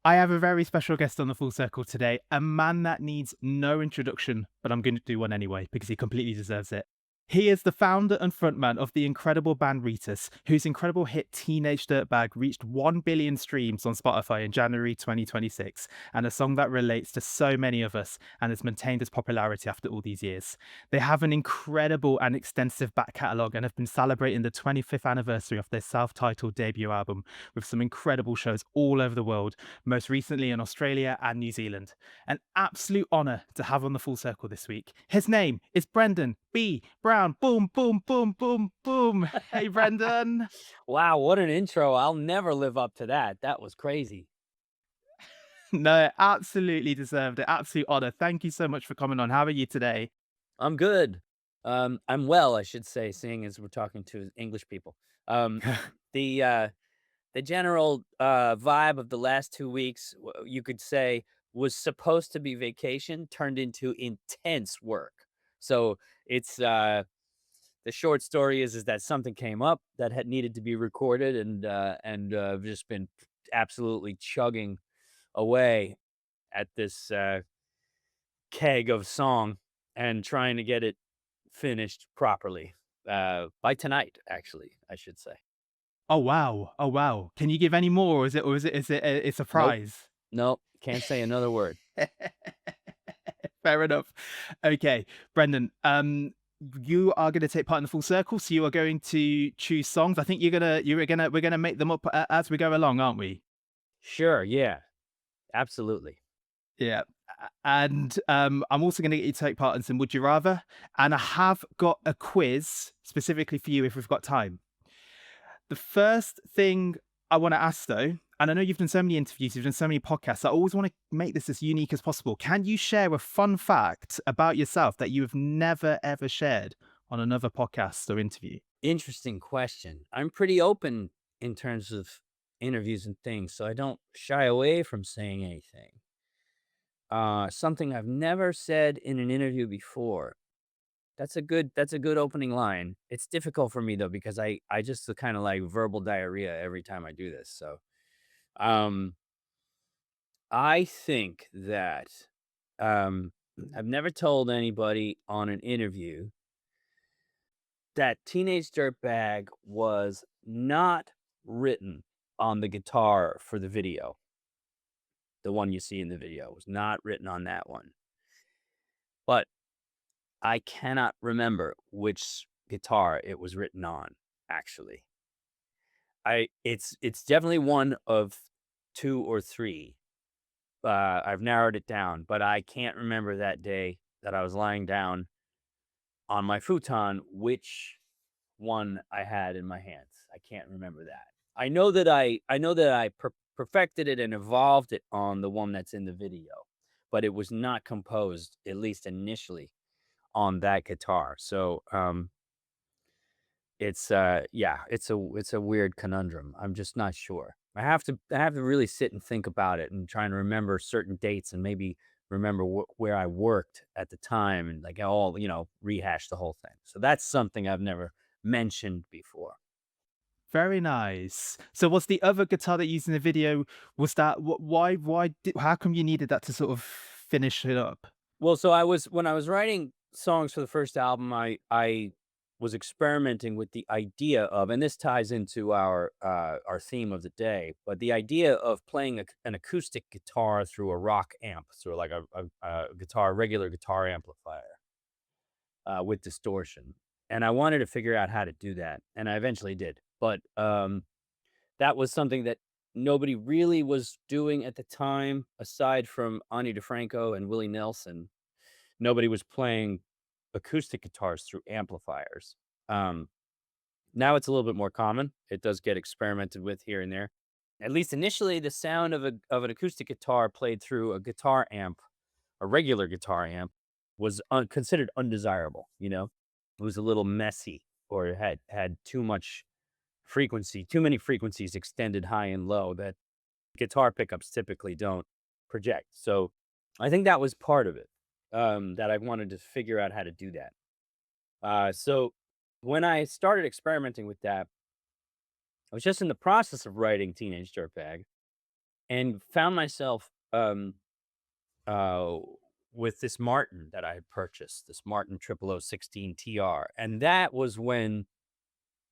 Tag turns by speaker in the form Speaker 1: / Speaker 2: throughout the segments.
Speaker 1: I have a very special guest on the Full Circle today, a man that needs no introduction, but I'm going to do one anyway because he completely deserves it. He is the founder and frontman of the incredible band Wheatus, whose incredible hit Teenage Dirtbag reached 1 billion streams on Spotify in January 2026, and a song that relates to so many of us and has maintained its popularity after all these years. They have an incredible and extensive back catalogue and have been celebrating the 25th anniversary of their self titled debut album with some incredible shows all over the world, most recently in Australia and New Zealand. An absolute honour to have on the Full Circle this week. His name is Brendan B. Brown. Boom, boom, boom, boom, boom. Hey, Brendan.
Speaker 2: Wow, what an intro. I'll never live up to that. That was crazy.
Speaker 1: No, absolutely deserved it. Absolute honour. Thank you so much for coming on. How are you today?
Speaker 2: I'm good. I'm well, I should say, seeing as we're talking to English people. Um, the uh, the general vibe of the last 2 weeks, you could say, was supposed to be vacation, turned into intense work. So it's the short story is that something came up that had needed to be recorded, and I've just been absolutely chugging away at this keg of song and trying to get it finished properly by tonight. Actually, I should say.
Speaker 1: Oh wow. Oh wow. Can you give any more, or is it a
Speaker 2: Nope,
Speaker 1: surprise?
Speaker 2: nope, can't say another word.
Speaker 1: Fair enough. Okay, Brendan. You are going to take part in the Full Circle, so you are going to choose songs. I think we're gonna make them up as we go along, aren't we?
Speaker 2: Sure, yeah, absolutely.
Speaker 1: Yeah. And I'm also going to get you to take part in some Would You Rather. And I have got a quiz specifically for you if we've got time. The first thing I want to ask, though, and I know you've done so many interviews, you've done so many podcasts, I always want to make this as unique as possible. Can you share a fun fact about yourself that you have never, ever shared on another podcast or interview?
Speaker 2: Interesting question. I'm pretty open in terms of interviews and things, so I don't shy away from saying anything. Something I've never said in an interview before. That's a good opening line. It's difficult for me though because I just kind of like verbal diarrhea every time I do this. So, um, I think that um, I've never told anybody on an interview that Teenage Dirtbag was not written on the guitar for the video. The one you see in the video was not written on that one. But I cannot remember which guitar it was written on, actually. It's definitely one of 2 or 3. I've narrowed it down, but I can't remember that day that I was lying down on my futon which one I had in my hands. I can't remember that. I know that I perfected it and evolved it on the one that's in the video, but it was not composed, at least initially, on that guitar. So, yeah, it's a weird conundrum. I'm just not sure. I have to really sit and think about it and try and remember certain dates and maybe remember where I worked at the time and like all, rehash the whole thing. So that's something I've never mentioned before.
Speaker 1: Very nice. So was the other guitar that you used in the video, was that how come you needed that to sort of finish it up?
Speaker 2: Well, so I was when I was writing songs for the first album, I was experimenting with the idea of, and this ties into our theme of the day, but the idea of playing an acoustic guitar through a rock amp, so like a regular guitar amplifier with distortion, and I wanted to figure out how to do that, and I eventually did, but that was something that nobody really was doing at the time, aside from Ani DeFranco and Willie Nelson. Nobody was playing acoustic guitars through amplifiers. Um, Now it's a little bit more common. It does get experimented with here and there. At least initially, the sound of an acoustic guitar played through a guitar amp, a regular guitar amp, was considered undesirable. It was a little messy, or it had too much frequency, too many frequencies extended high and low that guitar pickups typically don't project. So I think that was part of it, that I wanted to figure out how to do that. So when I started experimenting with that, I was just in the process of writing Teenage Dirtbag. and found myself uh, with this Martin that I had purchased, this Martin 0016 TR, and that was when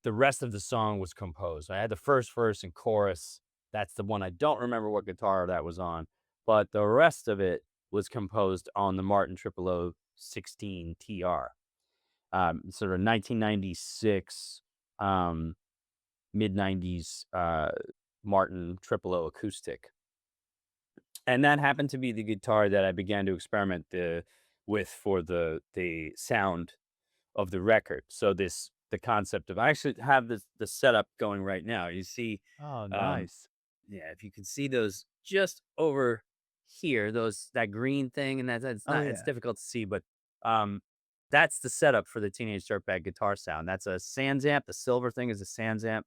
Speaker 2: the rest of the song was composed. I had the first verse and chorus. That's the one I don't remember what guitar that was on, but the rest of it was composed on the Martin 0016 TR, sort of 1996, mid 90s Martin 00 acoustic. And that happened to be the guitar that I began to experiment with for the sound of the record. So the concept of I actually have the setup going right now. You see,
Speaker 1: Oh,
Speaker 2: um,
Speaker 1: nice.
Speaker 2: yeah, if you can see those just over here, those that green thing, and
Speaker 1: Oh,
Speaker 2: it's
Speaker 1: yeah.
Speaker 2: difficult to see, but um, that's the setup for the Teenage Dirtbag guitar sound. That's a Sansamp. The silver thing is a Sansamp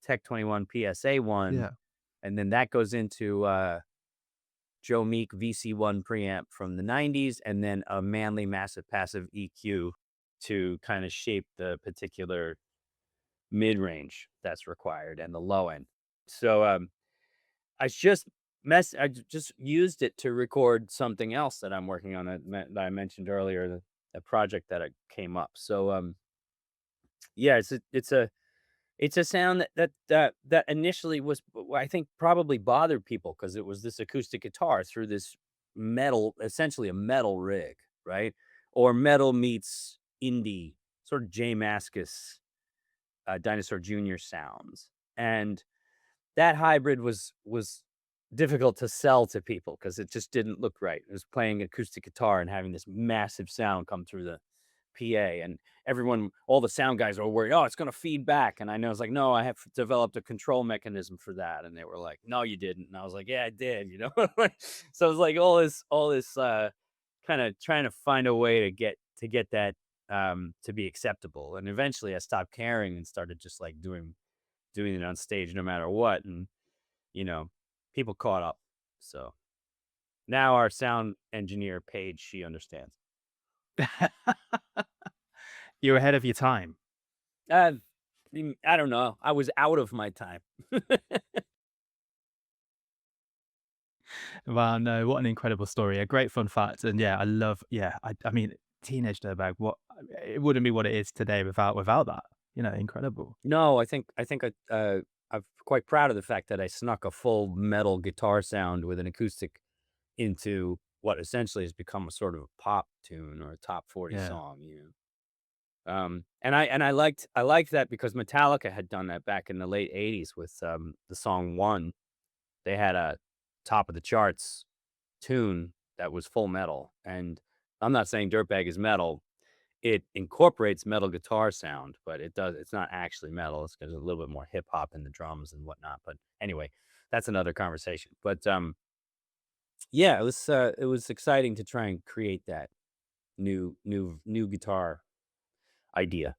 Speaker 2: Tech 21 PSA one,
Speaker 1: Yeah.
Speaker 2: and then that goes into Joe Meek VC1 preamp from the 90s, and then a Manley Massive Passive EQ to kind of shape the particular mid range that's required and the low end. So I just just used it to record something else that I'm working on that I mentioned earlier, the project that came up. So yeah, it's a sound that initially was, I think, probably bothered people because it was this acoustic guitar through this metal, essentially a metal rig, right? Or metal meets indie, sort of J Mascis, Dinosaur Jr. sounds, and that hybrid was difficult to sell to people because it just didn't look right. It was playing acoustic guitar and having this massive sound come through the PA, and everyone, all the sound guys were worried, oh, it's going to feed back. And I know, I was like, no, I have developed a control mechanism for that. And they were like, no, you didn't. And I was like, yeah, I did, you know? So it was like all this, kind of trying to find a way to get that, to be acceptable. And eventually I stopped caring and started just like doing it on stage no matter what. And, you know, people caught up. So now our sound engineer, Paige, she understands.
Speaker 1: You're ahead of your time.
Speaker 2: Uh, I don't know. I was out of my time.
Speaker 1: Wow, no, what an incredible story. A great fun fact. And yeah, I love, yeah, I mean, Teenage Dirtbag, it wouldn't be what it is today without that. Incredible.
Speaker 2: No, I'm quite proud of the fact that I snuck a full metal guitar sound with an acoustic into what essentially has become a sort of a pop tune or a top 40
Speaker 1: Yeah.
Speaker 2: song, you know. And I liked that because Metallica had done that back in the late 80s with the song One. They had a top of the charts tune that was full metal. And I'm not saying Dirtbag is metal. It incorporates metal guitar sound, but it's not actually metal. It's got a little bit more hip hop in the drums and whatnot. But anyway, that's another conversation. But yeah, it was exciting to try and create that new guitar idea.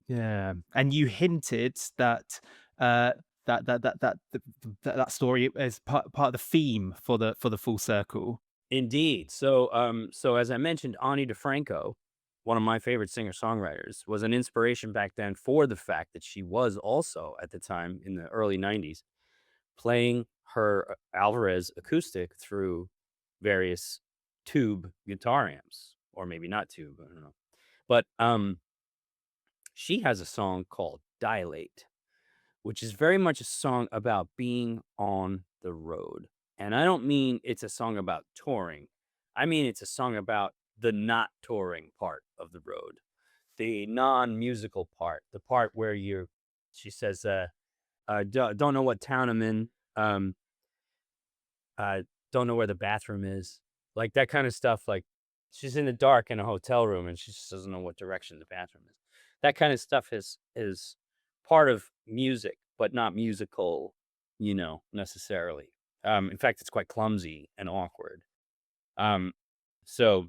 Speaker 1: Yeah. And you hinted that uh that story is part of the theme for the full circle.
Speaker 2: Indeed. So as I mentioned, Ani DeFranco, one of my favorite singer-songwriters, was an inspiration back then for the fact that she was also at the time in the early 90s playing her Alvarez acoustic through various tube guitar amps, or maybe not tube, I don't know. But she has a song called Dilate, which is very much a song about being on the road. And I don't mean it's a song about touring. I mean it's a song about the not touring part of the road, the non-musical part, the part where she says, don't know what town I'm in, um, don't know where the bathroom is, like that kind of stuff. Like she's in the dark in a hotel room and she just doesn't know what direction the bathroom is. That kind of stuff is part of music, but not musical, necessarily. In fact, it's quite clumsy and awkward. Um, so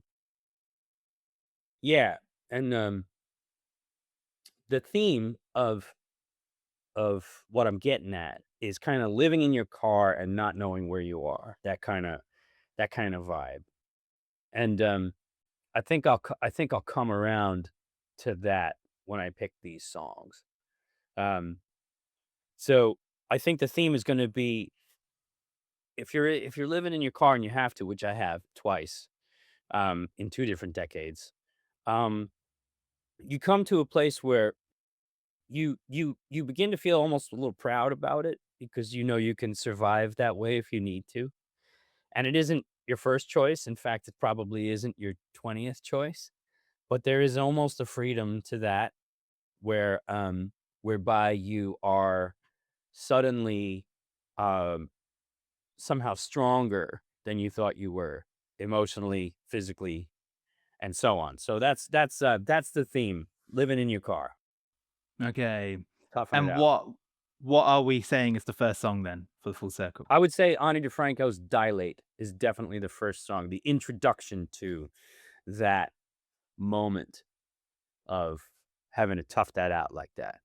Speaker 2: yeah, and the theme of what I'm getting at is kind of living in your car and not knowing where you are. That kind of vibe. And I think I'll come around to that when I pick these songs. Um, so I think the theme is going to be if you're living in your car and you have to, which I have twice, in 2 different decades, um, you come to a place where you begin to feel almost a little proud about it because you know you can survive that way if you need to. And it isn't your first choice. In fact, it probably isn't your 20th choice, but there is almost a freedom to that where whereby you are suddenly um somehow stronger than you thought you were emotionally, physically, and so on. So that's the theme. Living in your car,
Speaker 1: Okay.
Speaker 2: toughing it
Speaker 1: And
Speaker 2: out.
Speaker 1: what are we saying is the first song then for the full circle?
Speaker 2: I would say Ani DeFranco's "Dilate" is definitely the first song, the introduction to that moment of having to tough that out like that.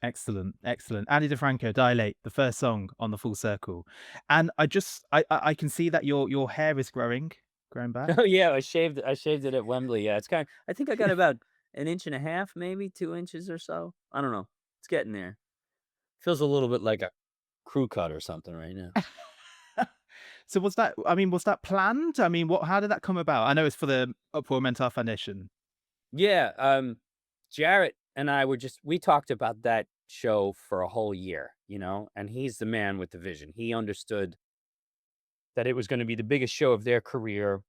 Speaker 1: Excellent, excellent. Andy DeFranco, Dilate, the first song on the full circle. And I can see that your hair is growing back.
Speaker 2: Oh, yeah, I shaved it at Wembley, yeah, it's kind I think I got about an inch and a half, maybe 2 inches or so. I don't know. It's getting there. Feels a little bit like a crew cut or something right now.
Speaker 1: So was that planned? I mean, how did that come about? I know it's for the Upward Mental Foundation.
Speaker 2: Yeah, Jarrett and I we talked about that show for a whole year, and he's the man with the vision. He understood that it was gonna be the biggest show of their career,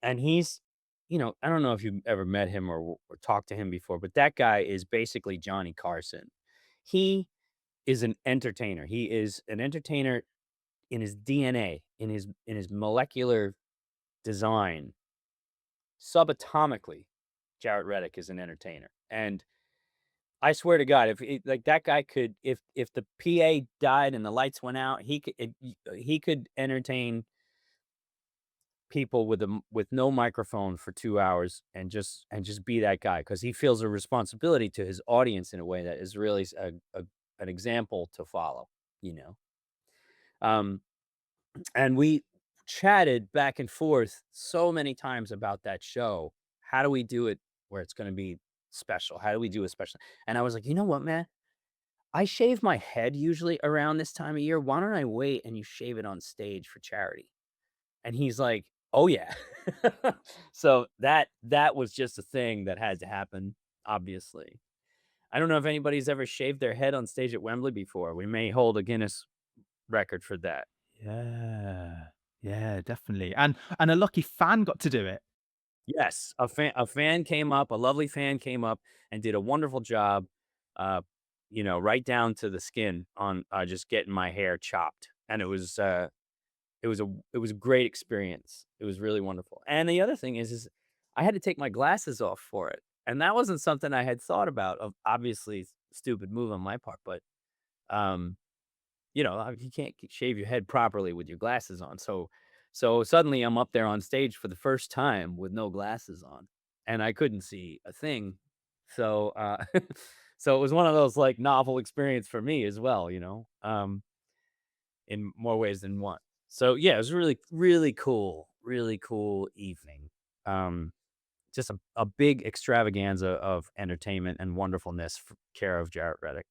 Speaker 2: and I don't know if you've ever met him or talked to him before, but that guy is basically Johnny Carson. He is an entertainer. He is an entertainer in his DNA, in his molecular design. Subatomically, Jarrett Reddick is an entertainer, and I swear to God, like that guy could, if the PA died and the lights went out, he could entertain people with no microphone for 2 hours and just be that guy because he feels a responsibility to his audience in a way that is really an example to follow, you know? Um, and we chatted back and forth so many times about that show. How do we do it where it's gonna be special? How do we do a special? And I was like, "You know what, man? I shave my head usually around this time of year. Why don't I wait and you shave it on stage for charity?" And he's like, "Oh, yeah." So that was just a thing that had to happen, obviously. I don't know if anybody's ever shaved their head on stage at Wembley before. We may hold a Guinness record for that.
Speaker 1: Yeah. Yeah, definitely. And a lucky fan got to do it.
Speaker 2: Yes, a fan came up, a lovely fan came up and did a wonderful job, uh, right down to the skin on, just getting my hair chopped, and it was a great experience. It was really wonderful, and the other thing is I had to take my glasses off for it, and that wasn't something I had thought about, of obviously, stupid move on my part, but, um you can't shave your head properly with your glasses on. So suddenly I'm up there on stage for the first time with no glasses on, and I couldn't see a thing. So so it was one of those like novel experience for me as well, in more ways than one. So yeah, it was really cool evening. Um, just a big extravaganza of entertainment and wonderfulness for care of Jarrett Reddick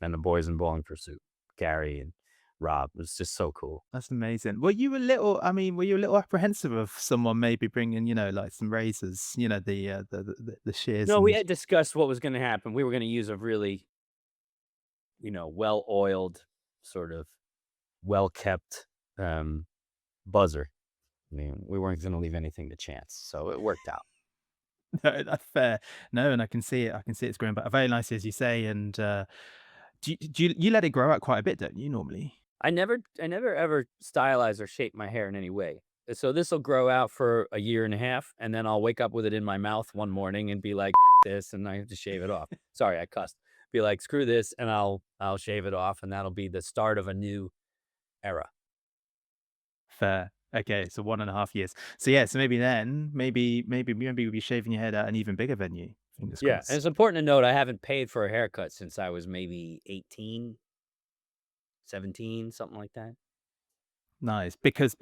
Speaker 2: and the boys in Bowling Pursuit, Gary and Rob. It was just so cool.
Speaker 1: That's amazing. Were you a little apprehensive of someone maybe bringing, like some razors, the shears
Speaker 2: No, we
Speaker 1: and
Speaker 2: had discussed what was gonna happen. We were gonna use a really, well-oiled, sort of well-kept, buzzer. I mean, we weren't gonna leave anything to chance, so it worked out.
Speaker 1: no, that's fair. No, and I can see it. I can see it's growing back very nicely, as you say. And you let it grow out quite a bit, don't you, normally?
Speaker 2: I never ever stylize or shape my hair in any way. So this'll grow out for a year and a half, and then I'll wake up with it in my mouth one morning and be like, "This," and I have to shave it off. Sorry, I cussed. Be like, "Screw this," and I'll shave it off, and that'll be the start of a new era.
Speaker 1: Fair. Okay, so 1.5 years. So yeah, so maybe you'll be shaving your head at an even bigger venue. Fingers
Speaker 2: Yeah, and
Speaker 1: crossed.
Speaker 2: it's important to note I haven't paid for a haircut since I was maybe 18, 17, something like that.
Speaker 1: Nice, because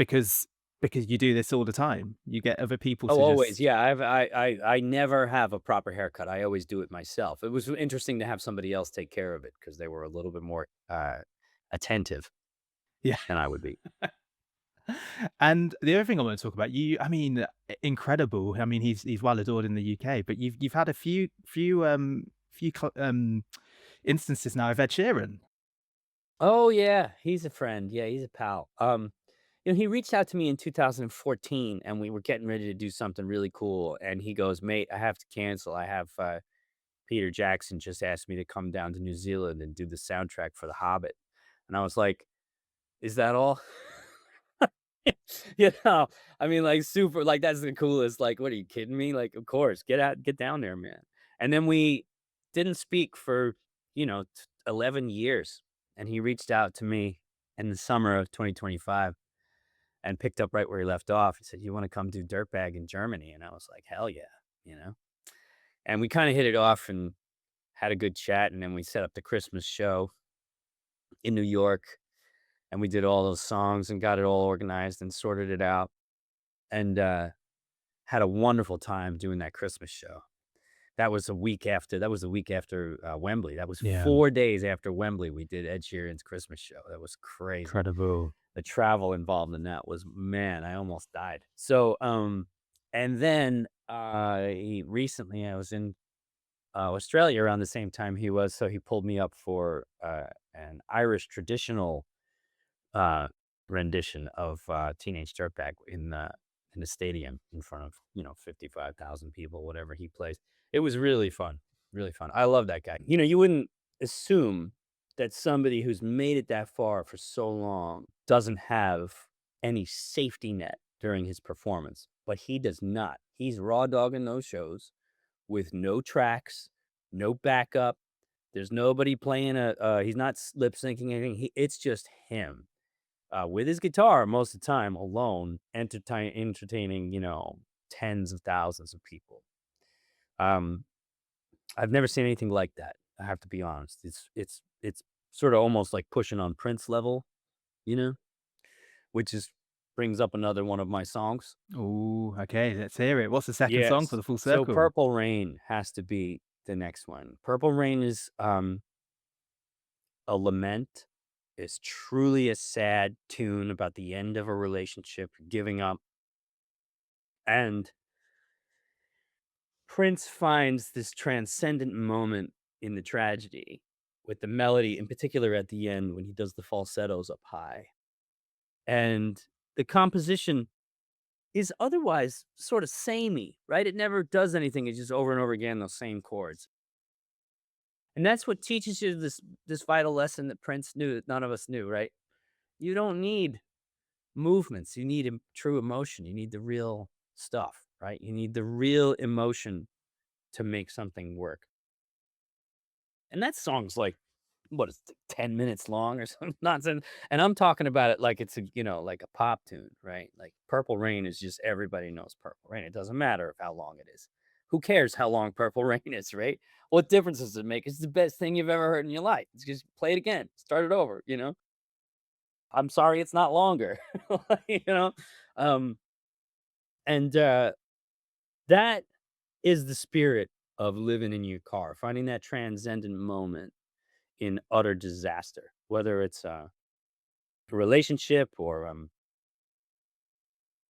Speaker 1: you do this all the time. You get other people
Speaker 2: Oh,
Speaker 1: to
Speaker 2: always.
Speaker 1: just
Speaker 2: Yeah, I never have a proper haircut. I always do it myself. It was interesting to have somebody else take care of it because they were a little bit more attentive.
Speaker 1: Yeah.
Speaker 2: than I would be.
Speaker 1: And the other thing I want to talk about, I mean, incredible. I mean, he's well adored in the UK, but you've had a few instances now of Ed Sheeran.
Speaker 2: Oh yeah, he's a friend. Yeah, he's a pal. He reached out to me in 2014, and we were getting ready to do something really cool. And he goes, "Mate, I have to cancel. I have Peter Jackson just asked me to come down to New Zealand and do the soundtrack for The Hobbit." And I was like, "Is that all?" You know, I mean, like, super, like, that's the coolest. Like, what are you kidding me? Like, of course, get down there, man. And then we didn't speak for, 11 years. And he reached out to me in the summer of 2025 and picked up right where he left off. He said, "You want to come do Dirtbag in Germany?" And I was like, "Hell yeah," you know? And we kind of hit it off and had a good chat. And then we set up the Christmas show in New York, and we did all those songs and got it all organized and sorted it out. And had a wonderful time doing that Christmas show. That was the week after, Wembley. That was
Speaker 1: Yeah,
Speaker 2: 4 days after Wembley, we did Ed Sheeran's Christmas show. That was crazy.
Speaker 1: incredible.
Speaker 2: The travel involved in that was, man, I almost died. So, and then, recently I was in, Australia around the same time he was, so he pulled me up for, an Irish traditional uh, rendition of, Teenage Dirtbag in the stadium in front of, 55,000 people, whatever he plays. It was really fun, really fun. I love that guy. You wouldn't assume that somebody who's made it that far for so long doesn't have any safety net during his performance, but he does not. He's raw dogging those shows with no tracks, no backup. There's nobody playing he's not lip syncing anything. It's just him with his guitar most of the time alone, entertaining, tens of thousands of people. Um, I've never seen anything like that. I have to be honest. It's sort of almost like pushing on Prince level, you know, which is brings up another one of my songs.
Speaker 1: Oh, okay, let's hear it. What's the second song for
Speaker 2: Yes.
Speaker 1: the full
Speaker 2: So
Speaker 1: circle?
Speaker 2: Purple Rain has to be the next one. Purple Rain is a lament. Is truly a sad tune about the end of a relationship, giving up. And Prince finds this transcendent moment in the tragedy with the melody, in particular at the end when he does the falsettos up high. And the composition is otherwise sort of samey, right? It never does anything. It's just over and over again those same chords. And that's what teaches you this vital lesson that Prince knew that none of us knew, right? You don't need movements. You need true emotion. You need the real stuff, right? You need the real emotion to make something work. And that song's like, what is it, 10 minutes long or some nonsense? And I'm talking about it like it's like a pop tune, right? Like Purple Rain is just everybody knows Purple Rain. It doesn't matter how long it is. Who cares how long Purple Rain is, right? What difference does it make? It's the best thing you've ever heard in your life. It's just play it again, start it over. I'm sorry it's not longer. you know? Um, and that is the spirit of living in your car, finding that transcendent moment in utter disaster, whether it's a relationship or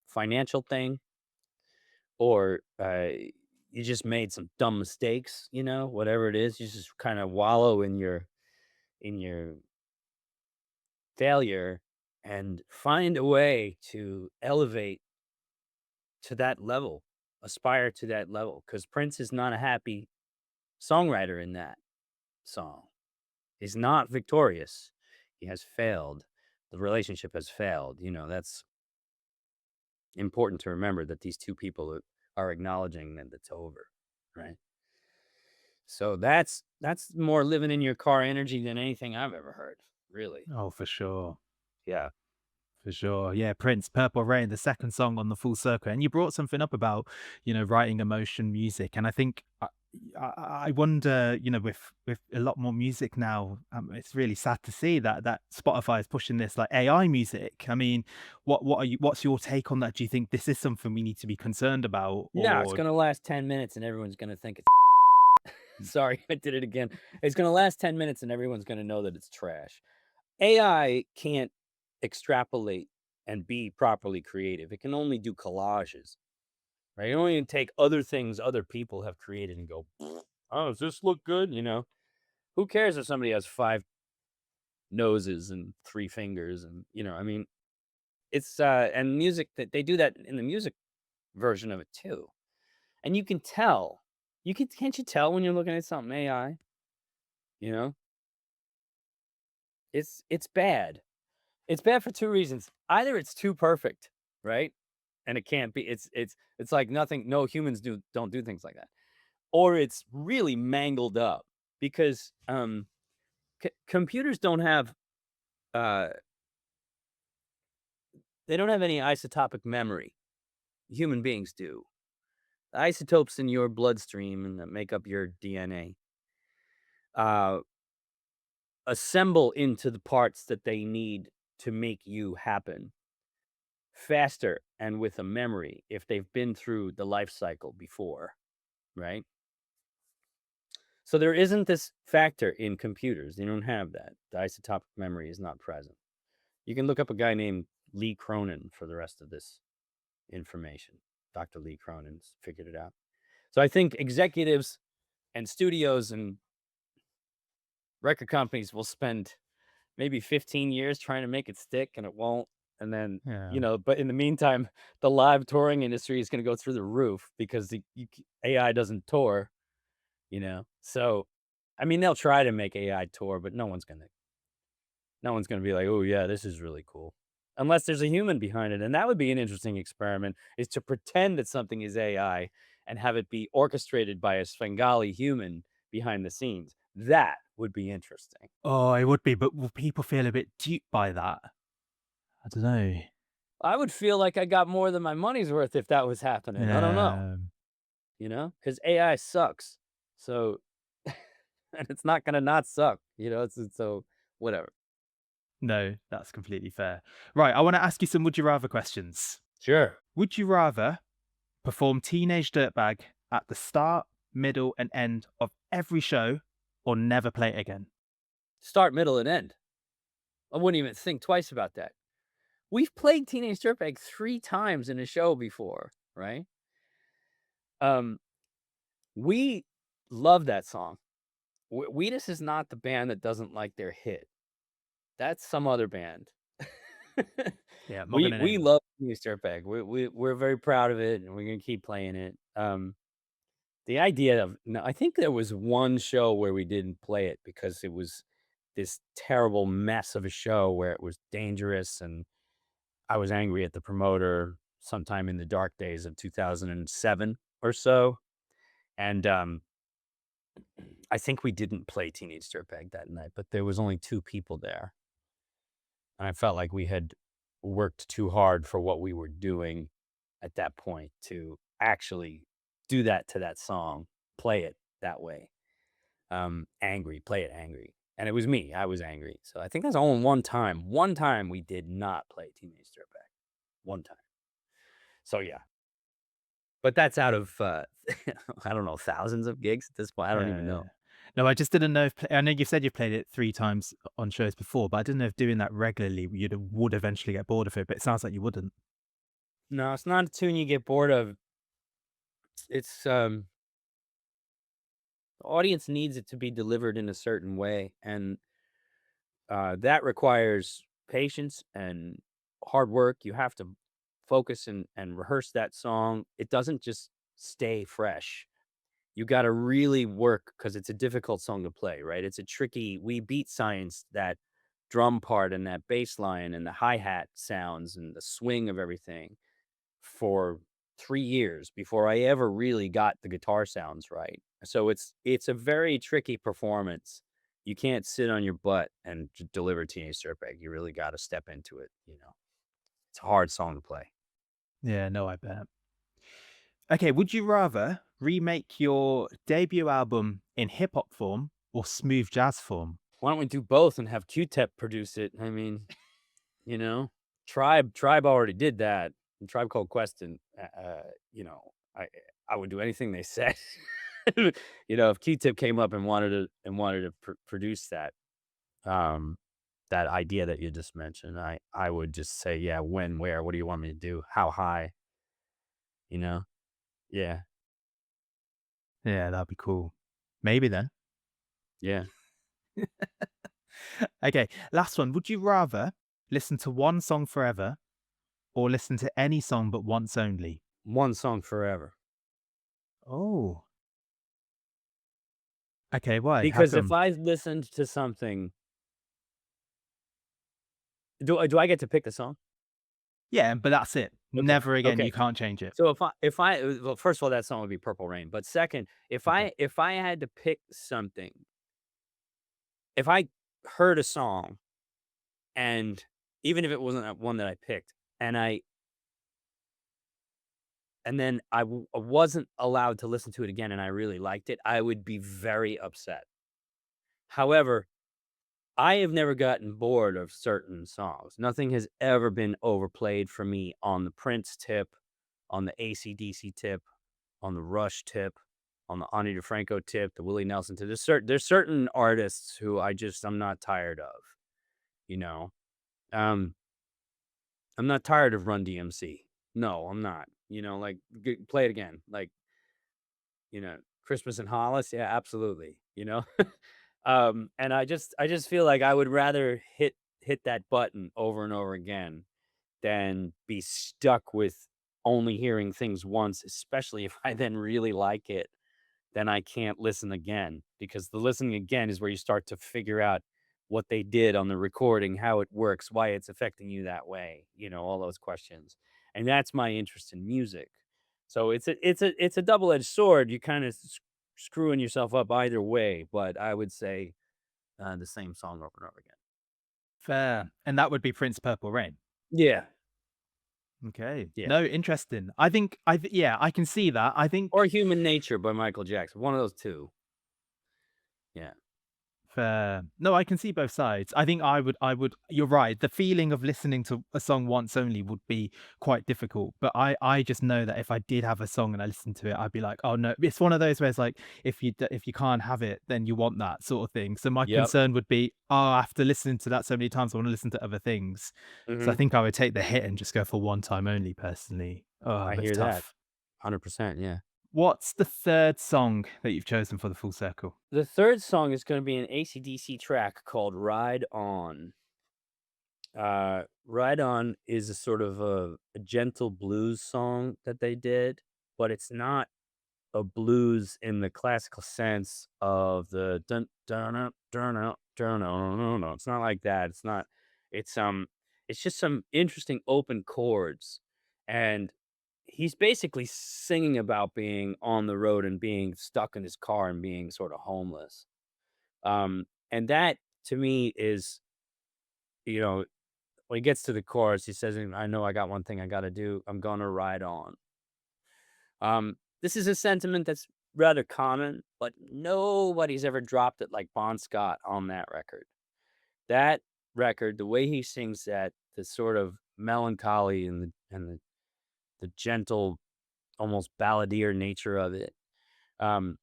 Speaker 2: financial thing, or you just made some dumb mistakes, whatever it is, you just kind of wallow in your failure and find a way to elevate to that level, aspire to that level. Because Prince is not a happy songwriter in that song. He's not victorious. He has failed. The relationship has failed. That's important to remember that these two people are acknowledging that it's over, right? So that's more living in your car energy than anything I've ever heard, really.
Speaker 1: Oh, for sure.
Speaker 2: Yeah.
Speaker 1: For sure. Yeah, Prince, Purple Rain, the second song on the full circle. And you brought something up about, writing emotion music. And I think I wonder, with a lot more music now, it's really sad to see that Spotify is pushing this like AI music. I mean, what's your take on that? Do you think this is something we need to be concerned about?
Speaker 2: No, it's
Speaker 1: Or
Speaker 2: gonna last 10 minutes and everyone's gonna think it's sorry, I did it again. It's gonna last 10 minutes and everyone's gonna know that it's trash. AI can't extrapolate and be properly creative. It can only do collages, right? It only take other things other people have created and go, oh, does this look good? Who cares if somebody has five noses and three fingers? And, I mean, it's, and music that they do that in the music version of it too. And you can tell, can't you tell when you're looking at something AI? You know, it's bad. It's bad for two reasons. Either it's too perfect, right? And it can't be. It's like nothing. No humans don't do things like that. Or it's really mangled up because computers don't have uh they don't have any isotopic memory. Human beings do. The isotopes in your bloodstream and that make up your DNA uh assemble into the parts that they need to make you happen faster and with a memory if they've been through the life cycle before, right? So there isn't this factor in computers. They don't have that. The isotopic memory is not present. You can look up a guy named Lee Cronin for the rest of this information. Dr. Lee Cronin's figured it out. So I think executives and studios and record companies will spend maybe 15 years trying to make it stick and it won't. And then,
Speaker 1: Yeah.
Speaker 2: but in the meantime, the live touring industry is going to go through the roof because AI doesn't tour, So, I mean, they'll try to make AI tour, but no one's going to be like, oh, yeah, this is really cool. Unless there's a human behind it. And that would be an interesting experiment is to pretend that something is AI and have it be orchestrated by a Svengali human behind the scenes. That would be interesting.
Speaker 1: Oh, it would be, but will people feel a bit duped by that? I don't know.
Speaker 2: I would feel like I got more than my money's worth if that was happening. I don't know,
Speaker 1: Yeah.
Speaker 2: because AI sucks. So, and it's not going to not suck, so whatever.
Speaker 1: No, that's completely fair. Right, I want to ask you some would you rather questions.
Speaker 2: Sure.
Speaker 1: Would you rather perform Teenage Dirtbag at the start, middle, and end of every show or never play it again?
Speaker 2: Start, middle, and end. I wouldn't even think twice about that. We've played Teenage Dirtbag 3 times in a show before, right? Um, we love that song. Wheatus is not the band that doesn't like their hit. That's some other band.
Speaker 1: Yeah, I'm not
Speaker 2: We
Speaker 1: going to
Speaker 2: we
Speaker 1: name.
Speaker 2: love Teenage Dirtbag. We're very proud of it, and we're gonna keep playing it. The idea of no, I think there was one show where we didn't play it because it was this terrible mess of a show where it was dangerous and I was angry at the promoter sometime in the dark days of 2007 or so, and, I think we didn't play Teenage Dirtbag that night, but there was only 2 people there, and I felt like we had worked too hard for what we were doing at that point to actually do that to that song, play it that way, angry, play it angry, and it was me, I was angry, so I think that's only one time we did not play Teenage Dirtbag, one time. So, yeah. But that's out of, I don't know, thousands of gigs at this point, I don't even
Speaker 1: Yeah.
Speaker 2: know.
Speaker 1: No, I just didn't know if I know you said you've played it 3 times on shows before, but I didn't know if doing that regularly would eventually get bored of it, but it sounds like you wouldn't.
Speaker 2: No, it's not a tune you get bored of. It's, the audience needs it to be delivered in a certain way, and, that requires patience and hard work. You have to focus and rehearse that song. It doesn't just stay fresh. You gotta really work because it's a difficult song to play, right? It's a tricky we beat science that drum part and that bass line and the hi-hat sounds and the swing of everything for 3 years before I ever really got the guitar sounds right. So it's a very tricky performance. You can't sit on your butt and deliver Teenage Dirtbag. You really gotta step into it. It's a hard song to play.
Speaker 1: Yeah, no, I bet. Okay, would you rather remake your debut album in hip hop form or smooth jazz form?
Speaker 2: Why don't we do both and have Q-Tep produce it? I mean, you know? Tribe already did that. And Tribe Called Quest and, you know, I would do anything they said. If Q-Tip came up and wanted to produce that. Um, that idea that you just mentioned, I would just say, yeah, when, where, what do you want me to do? How high, you know? Yeah,
Speaker 1: Yeah, that'd be cool. Maybe then.
Speaker 2: yeah.
Speaker 1: Okay, last one. Would you rather listen to one song forever or listen to any song but once only?
Speaker 2: One song forever.
Speaker 1: Oh, okay. Why? How
Speaker 2: Because if
Speaker 1: come?
Speaker 2: I listened to something, do I get to pick the song?
Speaker 1: Yeah, but that's it.
Speaker 2: Okay,
Speaker 1: Never again.
Speaker 2: okay.
Speaker 1: You can't change it.
Speaker 2: So if I well, first of all, that song would be Purple Rain. But second, if
Speaker 1: Okay.
Speaker 2: I had to pick something, if I heard a song and even if it wasn't that one that I picked, and then I wasn't allowed to listen to it again and I really liked it, I would be very upset. However, I have never gotten bored of certain songs. Nothing has ever been overplayed for me on the Prince tip, on the AC/DC tip, on the Rush tip, on the Ani DeFranco tip, the Willie Nelson tip. There's certain artists who I'm not tired of, you know? Um, I'm not tired of Run DMC. No, I'm not. Like, play it again. Like, Christmas in Hollis. Yeah, absolutely. And I just feel like I would rather hit that button over and over again than be stuck with only hearing things once, especially if I then really like it, then I can't listen again because the listening again is where you start to figure out what they did on the recording, how it works, why it's affecting you that way, all those questions. And that's my interest in music. So it's a double-edged sword. You kind of screwing yourself up either way, but I would say the same song over and over again.
Speaker 1: Fair. And that would be Prince Purple Rain.
Speaker 2: Yeah,
Speaker 1: Okay.
Speaker 2: yeah.
Speaker 1: No, interesting. Yeah, I can see that. I
Speaker 2: Or
Speaker 1: think
Speaker 2: Human Nature by Michael Jackson. One of those two. Yeah.
Speaker 1: fair. No, I can see both sides. I would you're right. The feeling of listening to a song once only would be quite difficult. But I just know that if I did have a song and I listened to it, I'd be like, oh no. It's one of those where it's like if you can't have it, then you want that sort of thing. So my
Speaker 2: Yep.
Speaker 1: concern would be, oh, after listening to that so many times, I want to listen to other things. So I
Speaker 2: Mhm.
Speaker 1: think I would take the hit and just go for one time only personally. Oh,
Speaker 2: I
Speaker 1: but it's
Speaker 2: hear that.
Speaker 1: tough.
Speaker 2: 100%, yeah.
Speaker 1: What's the third song that you've chosen for the full circle?
Speaker 2: The 3rd song is gonna be an AC/DC track called "Ride On." "Ride On" is a sort of a gentle blues song that they did, but it's not a blues in the classical sense of the dun dun dun dun dun dun dun dun. It's not like that. It's just some interesting open chords, and he's basically singing about being on the road and being stuck in his car and being sort of homeless. And that to me is, you know, when he gets to the chorus, he says, "I know I got one thing I gotta do. I'm gonna ride on." This is a sentiment that's rather common, but nobody's ever dropped it like Bon Scott on that record. That record, the way he sings that, the sort of melancholy and the gentle, almost balladeer nature of it. Um,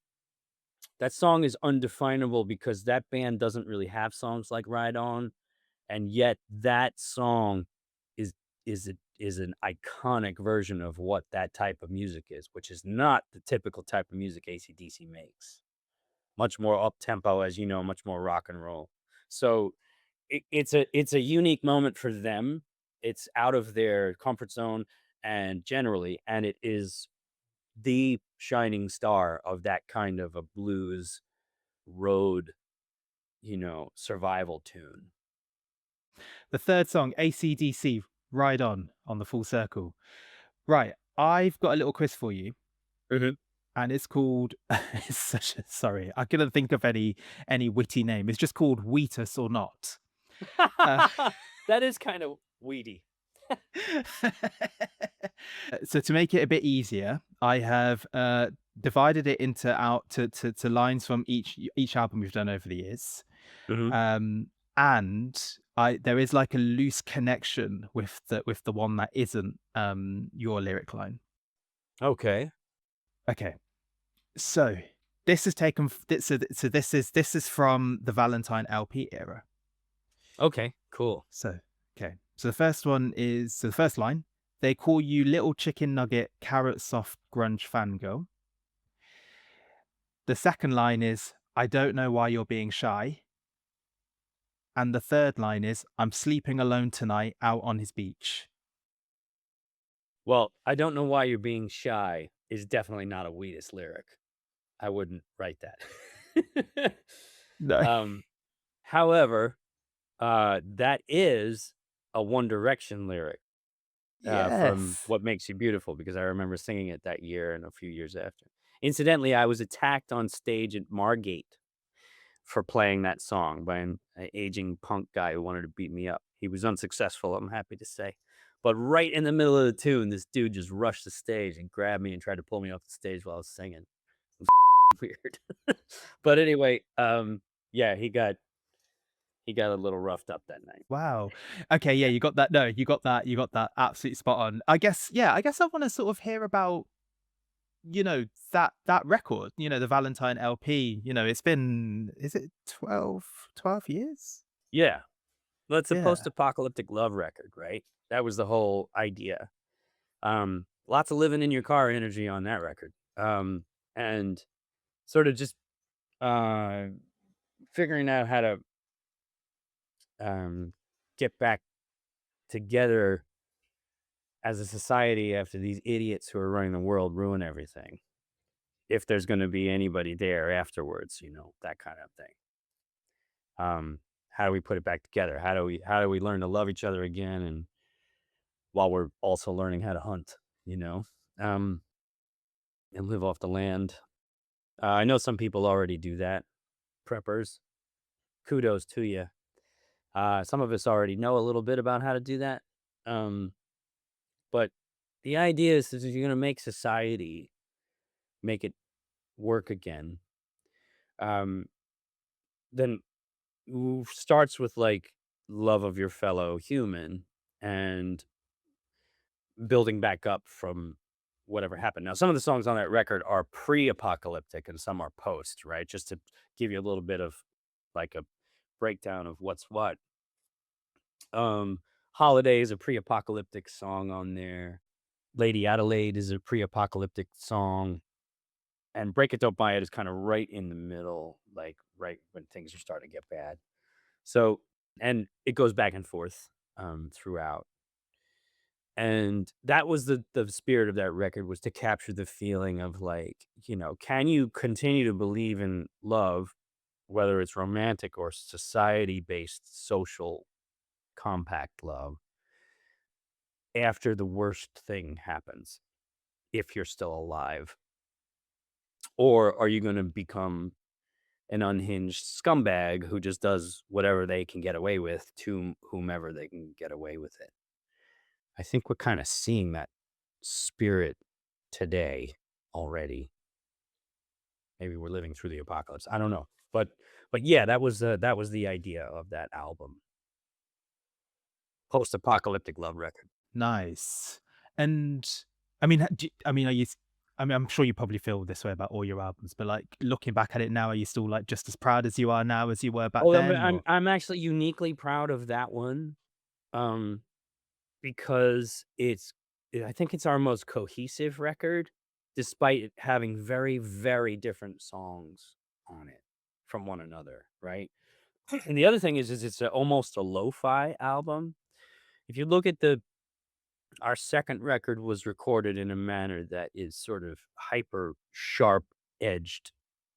Speaker 2: that song is undefinable because that band doesn't really have songs like Ride On, and yet that song is is an iconic version of what that type of music is, which is not the typical type of music AC/DC makes. Much more up tempo, as you know, much more rock and roll. So it's a unique moment for them. It's out of their comfort zone and generally, and it is the shining star of that kind of a blues road, survival tune.
Speaker 1: The third song, AC/DC, Ride On the full circle. Right, I've got a little quiz for you,
Speaker 2: Mhm.
Speaker 1: and it's called it's such a sorry, I couldn't think of any witty name. It's just called Wheatus or Not. Uh,
Speaker 2: That is kind of weedy.
Speaker 1: so to make it a bit easier, I have divided it into out to lines from each album we've done over the years.
Speaker 2: Mhm.
Speaker 1: Um, and I there is like a loose connection with the one that isn't your lyric line.
Speaker 2: Okay.
Speaker 1: Okay, so this is taken. So this is from the Valentine LP era.
Speaker 2: Okay, cool.
Speaker 1: So, okay. So the first one is so the first line, they call you little chicken nugget, carrot soft grunge fangirl. The second line is, I don't know why you're being shy. And the third line is, I'm sleeping alone tonight out on his beach.
Speaker 2: Well, I don't know why you're being shy is definitely not a Wheatus lyric. I wouldn't write that.
Speaker 1: No.
Speaker 2: um, however, that is a One Direction lyric from
Speaker 1: Yes.
Speaker 2: What Makes You Beautiful because I remember singing it that year and a few years after. Incidentally, I was attacked on stage at Margate for playing that song by an aging punk guy who wanted to beat me up. He was unsuccessful, I'm happy to say. But right in the middle of the tune, this dude just rushed the stage and grabbed me and tried to pull me off the stage while I was singing. It was weird. But anyway, yeah, he got a little roughed up that night.
Speaker 1: Wow. Okay, yeah,
Speaker 2: Yeah.
Speaker 1: you got that. No, you got that absolutely spot on. I guess I want to sort of hear about, that record, the Valentine LP, it's been, is it 12 years?
Speaker 2: Yeah. Well, it's a
Speaker 1: Yeah.
Speaker 2: post-apocalyptic love record, right? That was the whole idea. Lots of living in your car energy on that record. And sort of just uh figuring out how to um get back together as a society after these idiots who are running the world ruin everything. If there's going to be anybody there afterwards, that kind of thing. How do we put it back together? How do we learn to love each other again and while we're also learning how to hunt, you know? Um and live off the land. I know some people already do that. Preppers, kudos to you. Some of us already know a little bit about how to do that. Um, but the idea is that if you're going to make society make it work again, um, then starts with like love of your fellow human and building back up from whatever happened. Now, some of the songs on that record are pre-apocalyptic and some are post, right? Just to give you a little bit of like a breakdown of what's what. Um, Holiday is a pre-apocalyptic song on there. Lady Adelaide is a pre-apocalyptic song, and Break It Don't Buy It is kind of right in the middle, like right when things are starting to get bad. So, and it goes back and forth throughout. And that was the spirit of that record was to capture the feeling of like, can you continue to believe in love, whether it's romantic or society-based social compact love after the worst thing happens, if you're still alive? Or are you gonna become an unhinged scumbag who just does whatever they can get away with to whomever they can get away with it? I think we're kinda seeing that spirit today already. Maybe we're living through the apocalypse. I don't know. But yeah, that was the idea of that album. Post-apocalyptic love record.
Speaker 1: Nice. And I mean, I mean, are you? I mean, I'm sure you probably feel this way about all your albums, but like looking back at it now, are you still like just as proud as you are now as you were back
Speaker 2: Oh, I'm
Speaker 1: then?
Speaker 2: I'm
Speaker 1: Or
Speaker 2: I'm actually uniquely proud of that one, um, because I think it's our most cohesive record, despite it having very, very different songs on it from one another, right? And the other thing is it's almost a lo-fi album. If you look at our second record was recorded in a manner that is sort of hyper sharp edged,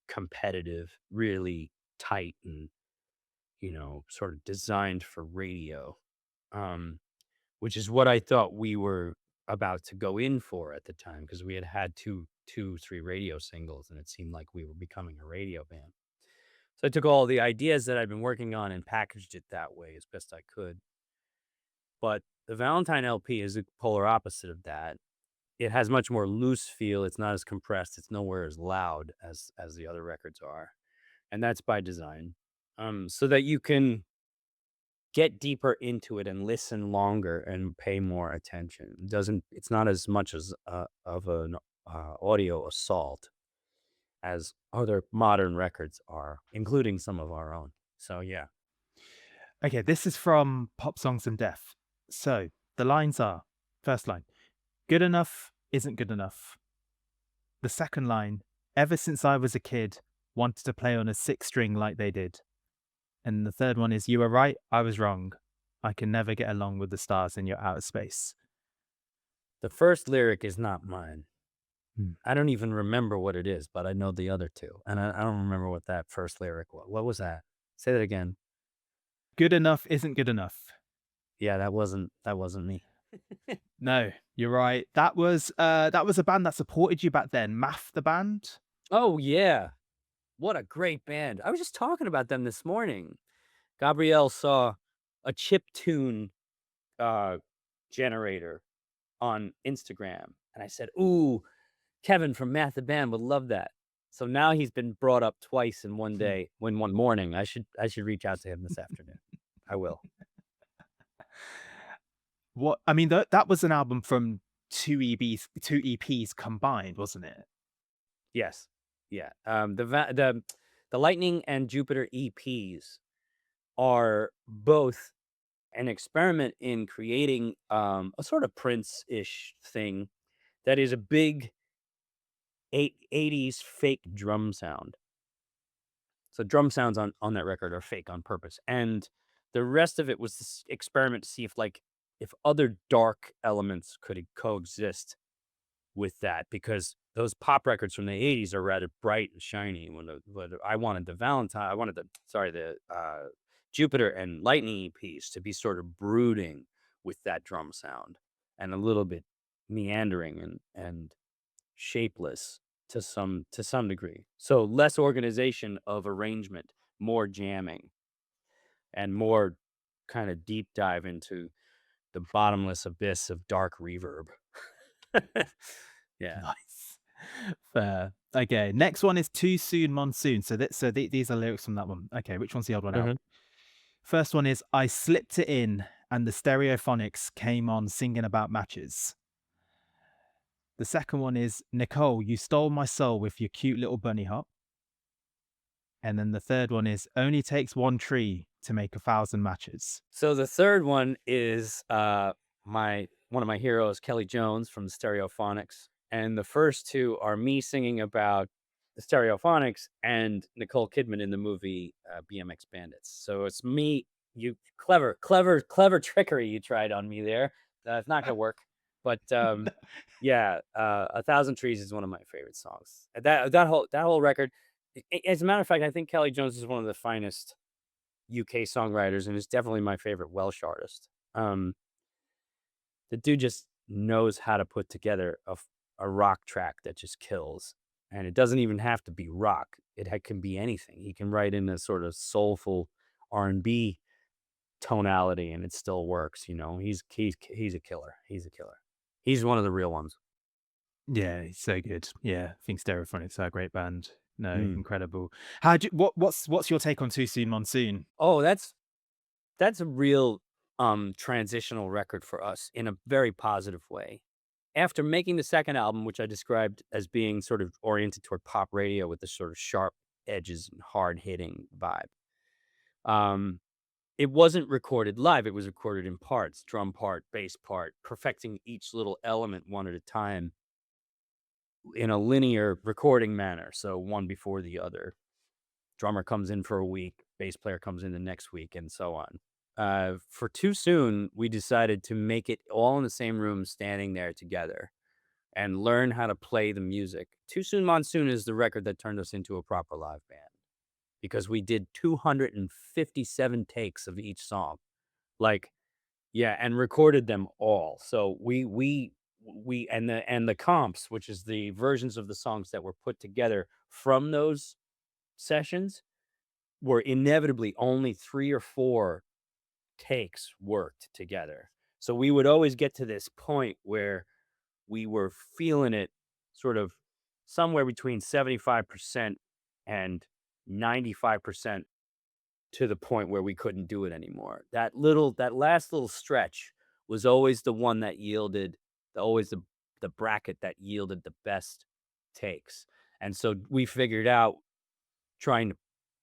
Speaker 2: competitive, really tight and, sort of designed for radio. Um, which is what I thought we were about to go in for at the time because we had had 3 radio singles, and it seemed like we were becoming a radio band. So I took all the ideas that I'd been working on and packaged it that way as best I could. But the Valentine LP is the polar opposite of that. It has much more loose feel, it's not as compressed, it's nowhere as loud as the other records are, and that's by design, so that you can get deeper into it and listen longer and pay more attention. It's not as much as, of an, audio assault as other modern records are, including some of our own. So, yeah.
Speaker 1: Okay, this is from Pop Songs and Death. So the lines are: first line, good enough isn't good enough. The second line, ever since I was a kid, wanted to play on a six string like they did. And the third one is, you were right, I was wrong. I can never get along with the stars in your outer space.
Speaker 2: The first lyric is not mine.
Speaker 1: Hmm.
Speaker 2: I don't even remember what it is, but I know the other two, and I don't remember what that first lyric was. What was that? Say that again.
Speaker 1: Good enough isn't good enough.
Speaker 2: Yeah, that wasn't me.
Speaker 1: No, you're right. That was a band that supported you back then. Math the band.
Speaker 2: Oh yeah, what a great band! I was just talking about them this morning. Gabrielle saw a chip tune uh, generator on Instagram, and I said, "Ooh, Kevin from Math the Band would love that." So now he's been brought up twice in one
Speaker 1: Hmm.
Speaker 2: day, in one morning. I should reach out to him this afternoon. I will.
Speaker 1: What I mean, that was an album from two EPs combined, wasn't it?
Speaker 2: Yes. Yeah. The Lightning and Jupiter EPs are both an experiment in creating a sort of Prince-ish thing that is a big 80s fake drum sound. So drum sounds on that record are fake on purpose, and the rest of it was this experiment to see if other dark elements could coexist with that, because those pop records from the 80s are rather bright and shiny. When I wanted the Jupiter and Lightning EPs to be sort of brooding with that drum sound and a little bit meandering and shapeless to some degree. So less organization of arrangement, more jamming, and more kind of deep dive into the bottomless abyss of dark reverb. Yeah.
Speaker 1: Nice. Fair. Okay, next one is Too Soon Monsoon. These are lyrics from that one. Okay, which one's the odd one out?
Speaker 2: Mhm.
Speaker 1: First one is, I slipped it in and the stereophonics came on singing about matches. The second one is, Nicole, you stole my soul with your cute little bunny hop. And then the third one is, only takes one tree to make 1,000 matches.
Speaker 2: So the third one is my one of my heroes, Kelly Jones from the Stereophonics, and the first two are me singing about the Stereophonics and Nicole Kidman in the movie BMX Bandits. So it's me. You clever trickery you tried on me there. It's not gonna work. But yeah, A Thousand Trees is one of my favorite songs. That whole record. As a matter of fact, I think Kelly Jones is one of the finest UK songwriters and is definitely my favorite Welsh artist. The dude just knows how to put together a rock track that just kills, and it doesn't even have to be rock. Can be anything. He can write in a sort of soulful R&B tonality, and it still works. He's a killer. He's a killer. He's one of the real ones.
Speaker 1: Yeah, he's so good. Yeah, I think Stereophonics are a great band. No,
Speaker 2: Mm.
Speaker 1: incredible. How do what's your take on Too Soon Monsoon?
Speaker 2: Oh, that's a real transitional record for us in a very positive way. After making the second album, which I described as being sort of oriented toward pop radio with the sort of sharp edges and hard hitting vibe, um, it wasn't recorded live. It was recorded in parts, drum part, bass part, perfecting each little element one at a time in a linear recording manner. So one before the other. Drummer comes in for a week, bass player comes in the next week, and so on. For Too Soon, we decided to make it all in the same room, standing there together, and learn how to play the music. Too Soon Monsoon is the record that turned us into a proper live band because we did 257 takes of each song. Like, yeah, and recorded them all. So we and the comps, which is the versions of the songs that were put together from those sessions, were inevitably only 3 or 4 takes worked together. So we would always get to this point where we were feeling it sort of somewhere between 75% and 95% to the point where we couldn't do it anymore. That last little stretch was always the one that yielded always the bracket that yielded the best takes. And so we figured out, trying to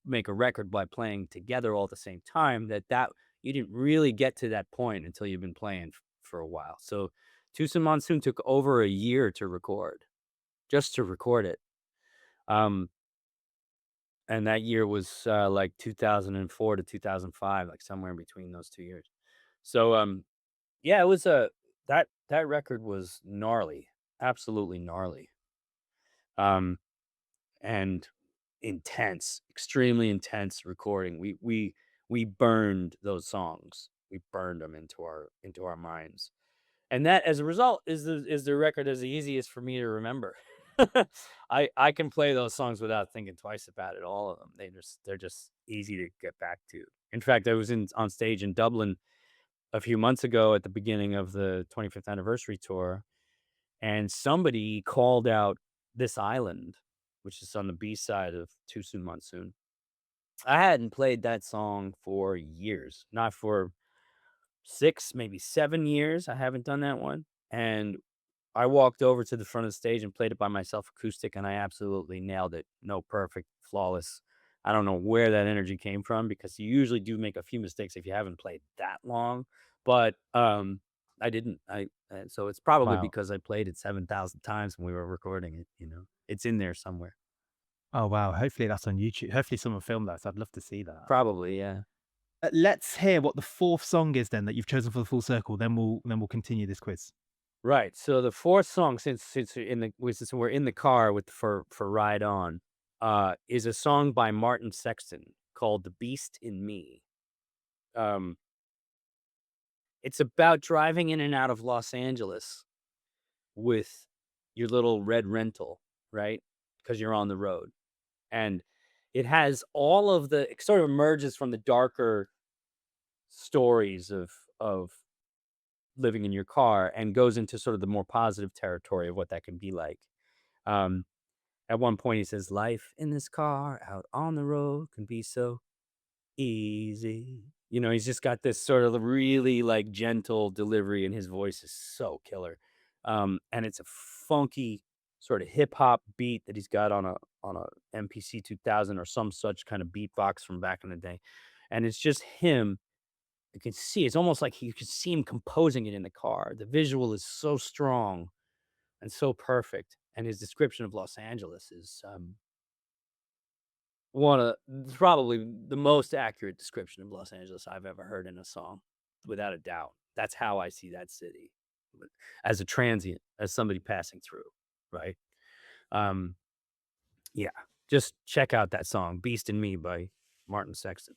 Speaker 2: make a record by playing together all at the same time, that you didn't really get to that point until you've been playing for a while. So Tucson Monsoon took over a year to record, just to record it. Um, and that year was like 2004 to 2005, like somewhere in between those 2 years. So yeah, it was a that record was gnarly, absolutely gnarly. Um, and intense, extremely intense recording. We burned those songs. We burned them into our minds. And that as a result is the record as easiest for me to remember. I can play those songs without thinking twice about it, all of them. They're just easy to get back to. In fact, I was in on stage in Dublin a few months ago at the beginning of the 25th anniversary tour, and somebody called out This Island, which is on the B-side of Too Soon Monsoon. I hadn't played that song for years, not for 6, maybe 7 years. I haven't done that one, and I walked over to the front of the stage and played it by myself acoustic, and I absolutely nailed it. No, perfect, flawless. I don't know where that energy came from because you usually do make a few mistakes if you haven't played that long, but, I didn't. So it's probably
Speaker 1: Wow.
Speaker 2: because I played it 7,000 times when we were recording it, you know? It's in there somewhere.
Speaker 1: Oh, wow. Hopefully that's on YouTube. Hopefully someone filmed that. So I'd love to see that.
Speaker 2: Probably, yeah.
Speaker 1: Let's hear what the fourth song is then that you've chosen for the full circle. Then we'll continue this quiz.
Speaker 2: Right, so the 4th song since we're in the car with for Ride On, is a song by Martin Sexton called "The Beast in Me." Um, it's about driving in and out of Los Angeles with your little red rental, right? Because 'Cause you're on the road, and it has all of it sort of emerges from the darker stories of living in your car and goes into sort of the more positive territory of what that can be like. Um At one point, he says, "Life in this car out on the road can be so easy." You know, he's just got this sort of really like gentle delivery, and his voice is so killer. And it's a funky sort of hip hop beat that he's got on a MPC 2000 or some such kind of beatbox from back in the day. And it's just him. You can see it's almost like you can see him composing it in the car. The visual is so strong and so perfect. And his description of Los Angeles is one of probably the most accurate description of Los Angeles I've ever heard in a song, without a doubt. That's how I see that city, w as a transient, as somebody passing through, right? Um, yeah, just check out that song, "Beast in Me" by Martin Sexton.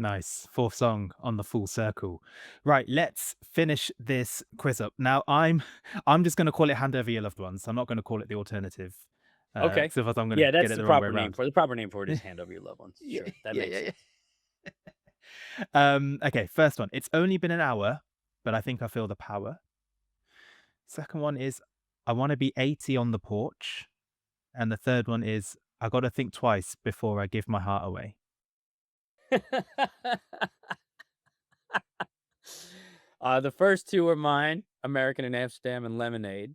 Speaker 1: Nice. Fourth song on the full circle. Right, let's finish this quiz up. Now I'm just gonna call it Hand Over Your Loved Ones. I'm not gonna call it the alternative.
Speaker 2: Okay.
Speaker 1: 'Cause otherwise I'm gonna
Speaker 2: Yeah,
Speaker 1: get
Speaker 2: that's
Speaker 1: it
Speaker 2: the
Speaker 1: the wrong way
Speaker 2: proper name
Speaker 1: around.
Speaker 2: for it. The proper name for it is "Hand Over Your Loved Ones."
Speaker 1: Yeah,
Speaker 2: Sure, that
Speaker 1: yeah,
Speaker 2: makes
Speaker 1: yeah,
Speaker 2: sense.
Speaker 1: yeah. Okay, first one. It's only been an hour, but I think I feel the power. Second one is I wanna be 80 on the porch. And the third one is I gotta think twice before I give my heart away.
Speaker 2: The first 2 are mine, "American in Amsterdam" and "Lemonade."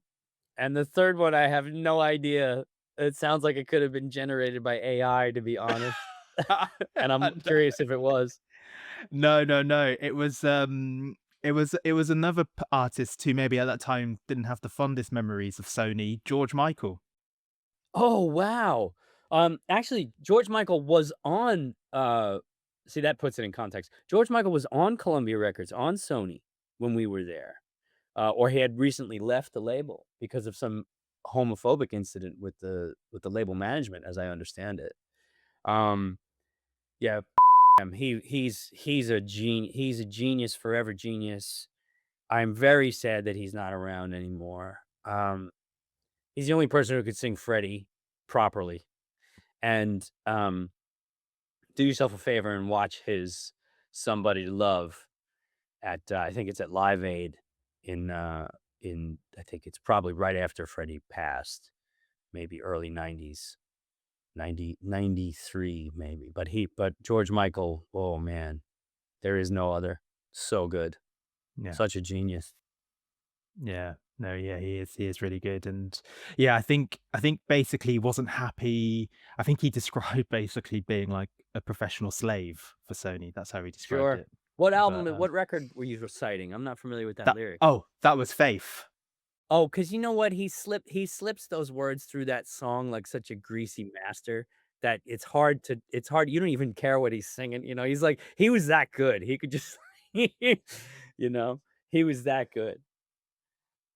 Speaker 2: And the third one, I have no idea. It sounds like it could have been generated by AI, to be honest, and I'm curious if it was.
Speaker 1: No, no, no. It was another artist who maybe at that time didn't have the fondest memories of Sony, George Michael.
Speaker 2: Oh, wow. Actually, George Michael was on, see, that puts it in context. George Michael was on Columbia Records, on Sony, when we were there, or he had recently left the label because of some homophobic incident with the label management, as I understand it. Um, yeah, him. He's a genius, forever genius. I'm very sad that he's not around anymore. He's the only person who could sing Freddie properly. And do yourself a favor and watch his "Somebody to Love" at I think it's at Live Aid in I think it's probably right after Freddie passed, maybe early 90s, 93 maybe. But George Michael, oh man, there is no other. So good.
Speaker 1: Yeah.
Speaker 2: Such a genius.
Speaker 1: Yeah. No, yeah, he is really good. And yeah, I think basically he wasn't happy. I think he described basically being like a professional slave for Sony. That's how he described
Speaker 2: Sure.
Speaker 1: it.
Speaker 2: What
Speaker 1: But
Speaker 2: album? What record were you reciting? I'm not familiar with that
Speaker 1: that
Speaker 2: lyric.
Speaker 1: oh, that was Faith.
Speaker 2: Oh, because you know what? He slips those words through that song like such a greasy master that it's hard. You don't even care what he's singing. He's like he was that good. He could just, you know, he was that good.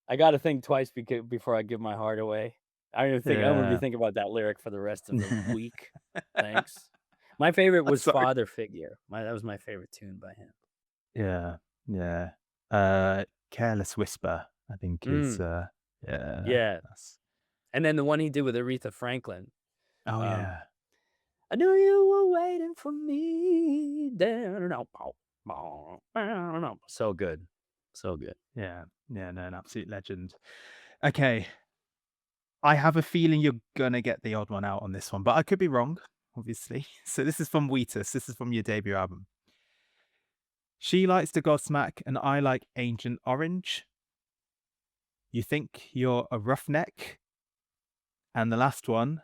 Speaker 2: I got to think twice before I give my heart away. I'm gonna be
Speaker 1: Yeah.
Speaker 2: thinking about that lyric for the rest of the week. Thanks. My favorite was
Speaker 1: Sorry.
Speaker 2: Father Figure. That was my favorite tune by him.
Speaker 1: Yeah, yeah. Careless Whisper, I think is,
Speaker 2: Mm,
Speaker 1: yeah,
Speaker 2: yeah.
Speaker 1: that's
Speaker 2: And then the one he did with Aretha Franklin.
Speaker 1: oh,
Speaker 2: Um,
Speaker 1: yeah.
Speaker 2: I knew you were waiting for me. So good. So good.
Speaker 1: Yeah, yeah, no, an absolute legend. Okay, I have a feeling you're gonna get the odd one out on this one, but I could be wrong, obviously. So this is from Wheatus, this is from your debut album. She likes to Godsmack and I like Ancient Orange. You think you're a roughneck? And the last one,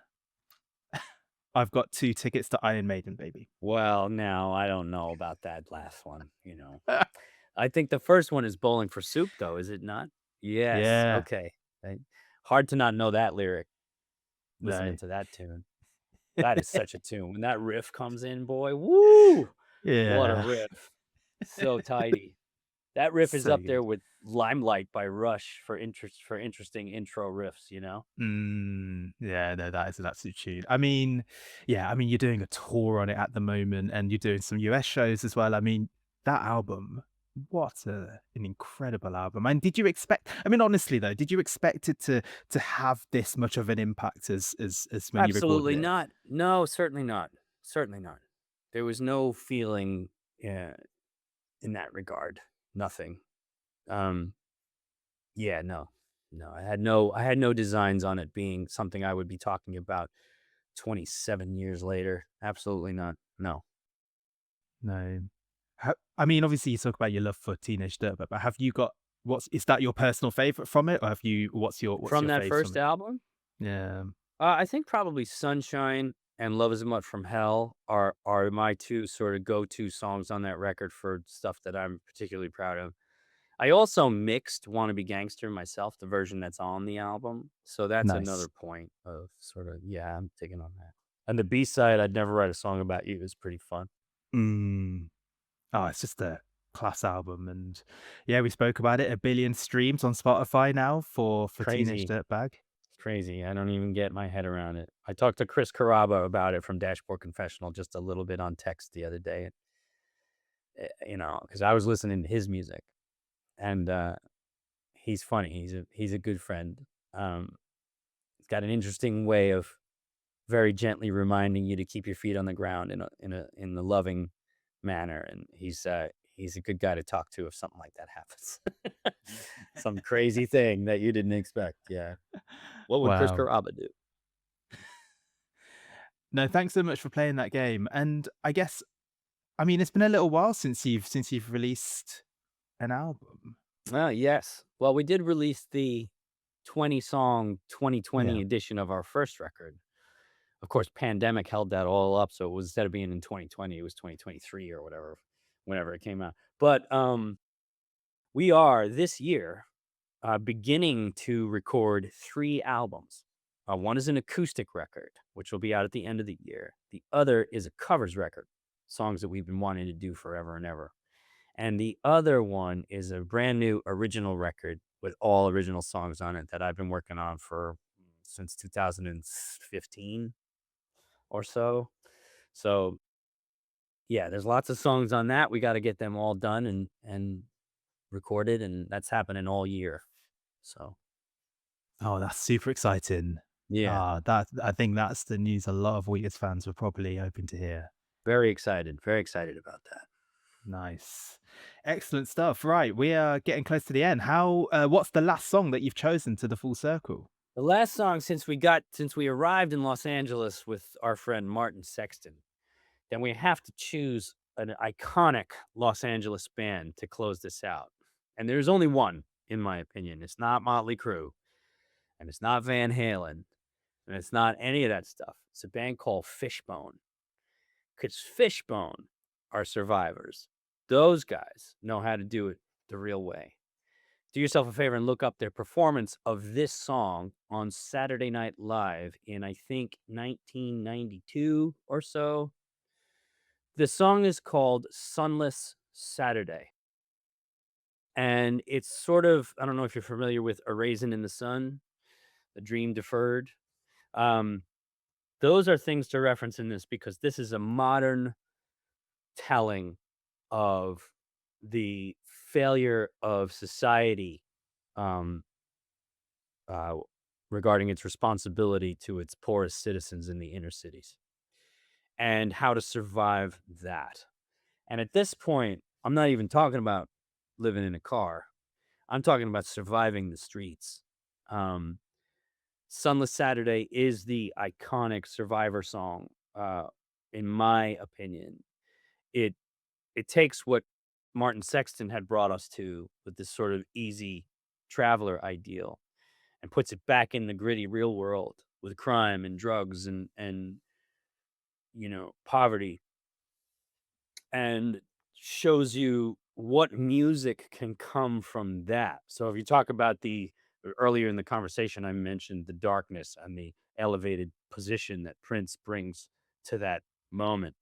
Speaker 1: I've got 2 tickets to Iron Maiden, baby.
Speaker 2: Well, now I don't know about that last one. I think the first one is Bowling for Soup, though, is it not? Yes.
Speaker 1: Yeah,
Speaker 2: Okay. Hard to not know that lyric listening
Speaker 1: no.
Speaker 2: to that tune. That is such a tune. When that riff comes in, boy, woo! What a
Speaker 1: Yeah.
Speaker 2: riff. So tidy. That riff is
Speaker 1: So
Speaker 2: up
Speaker 1: good.
Speaker 2: there with Limelight by Rush for interesting intro riffs.
Speaker 1: Yeah, no, that is an absolute tune. I mean, yeah, I mean, you're doing a tour on it at the moment and you're doing some US shows as well. I mean, that album, an incredible album. And did you expect, I mean, honestly though, did you expect it to have this much of an impact as when you recorded
Speaker 2: Absolutely
Speaker 1: it?
Speaker 2: not. No, certainly not. Certainly not. There was no feeling in that regard. Nothing. Um, yeah, no. No, I had no designs on it being something I would be talking about 27 years later. Absolutely not. No.
Speaker 1: No. I mean, obviously you talk about your love for Teenage Dirtbag, but have you got is that your personal favorite from it, or have you what's
Speaker 2: From
Speaker 1: your
Speaker 2: that
Speaker 1: faves from
Speaker 2: first
Speaker 1: it?
Speaker 2: album,
Speaker 1: Yeah,
Speaker 2: I think probably Sunshine and Love Is a Mutt from Hell are my two sort of go-to songs on that record for stuff that I'm particularly proud of. I also mixed "Wanna Be Gangster" myself, the version that's on the album, so that's
Speaker 1: nice.
Speaker 2: another point of sort of, yeah, I'm digging on that. And the B-side, "I'd Never Write a Song About You" is pretty fun.
Speaker 1: Mm. Oh, it's just a class album, and yeah, we spoke about it. 1 billion streams on Spotify now for Teenage
Speaker 2: Crazy,
Speaker 1: Dirtbag.
Speaker 2: crazy, I don't even get my head around it. I talked to Chris Carrabba about it from Dashboard Confessional just a little bit on text the other day, because I was listening to his music, and, he's funny, he's a good friend. He's got an interesting way of very gently reminding you to keep your feet on the ground in a loving manner, and he's a good guy to talk to if something like that happens. Some crazy thing that you didn't expect, yeah. What would Chris
Speaker 1: Wow.
Speaker 2: Carrabba do?
Speaker 1: No, thanks so much for playing that game. And I guess, I mean, it's been a little while since you've released an album.
Speaker 2: Yes. Well, we did release the 20-song
Speaker 1: Yeah,
Speaker 2: 2020 edition of our first record. Of course, pandemic held that all up, so it was instead of being in 2020, it was 2023 or whatever, whenever it came out. But, we are this year beginning to record 3 albums. One is an acoustic record, which will be out at the end of the year. The other is a covers record, songs that we've been wanting to do forever and ever. And the other one is a brand new original record with all original songs on it that I've been working on for since 2015 or so. So, yeah, there's lots of songs on that. We got to get them all done and recorded, and that's happening all year. So,
Speaker 1: oh, that's super exciting.
Speaker 2: yeah,
Speaker 1: Ah, that I think that's the news a lot of Wheatus fans were probably hoping to hear.
Speaker 2: very excited about that.
Speaker 1: Nice. Excellent stuff. Right, we are getting close to the end. What's the last song that you've chosen to the full circle?
Speaker 2: The last song since we arrived in Los Angeles with our friend Martin Sexton, then we have to choose an iconic Los Angeles band to close this out. And there's only one, in my opinion. It's not Motley Crue, and it's not Van Halen, and it's not any of that stuff. It's a band called Fishbone. Because Fishbone are survivors. Those guys know how to do it the real way. Do yourself a favor and look up their performance of this song on Saturday Night Live in, I think, 1992 or so. The song is called Sunless Saturday. And it's sort of, I don't know if you're familiar with A Raisin in the Sun, The Dream Deferred. Um, those are things to reference in this because this is a modern telling of the failure of society um, uh, regarding its responsibility to its poorest citizens in the inner cities and how to survive that. And at this point, I'm not even talking about living in a car. I'm talking about surviving the streets. Um, Sunless Saturday is the iconic survivor song, in my opinion. It it takes what Martin Sexton had brought us to with this sort of easy traveler ideal and puts it back in the gritty real world with crime and drugs and poverty, and shows you what music can come from that. So if you talk about the earlier in the conversation, I mentioned the darkness and the elevated position that Prince brings to that moment.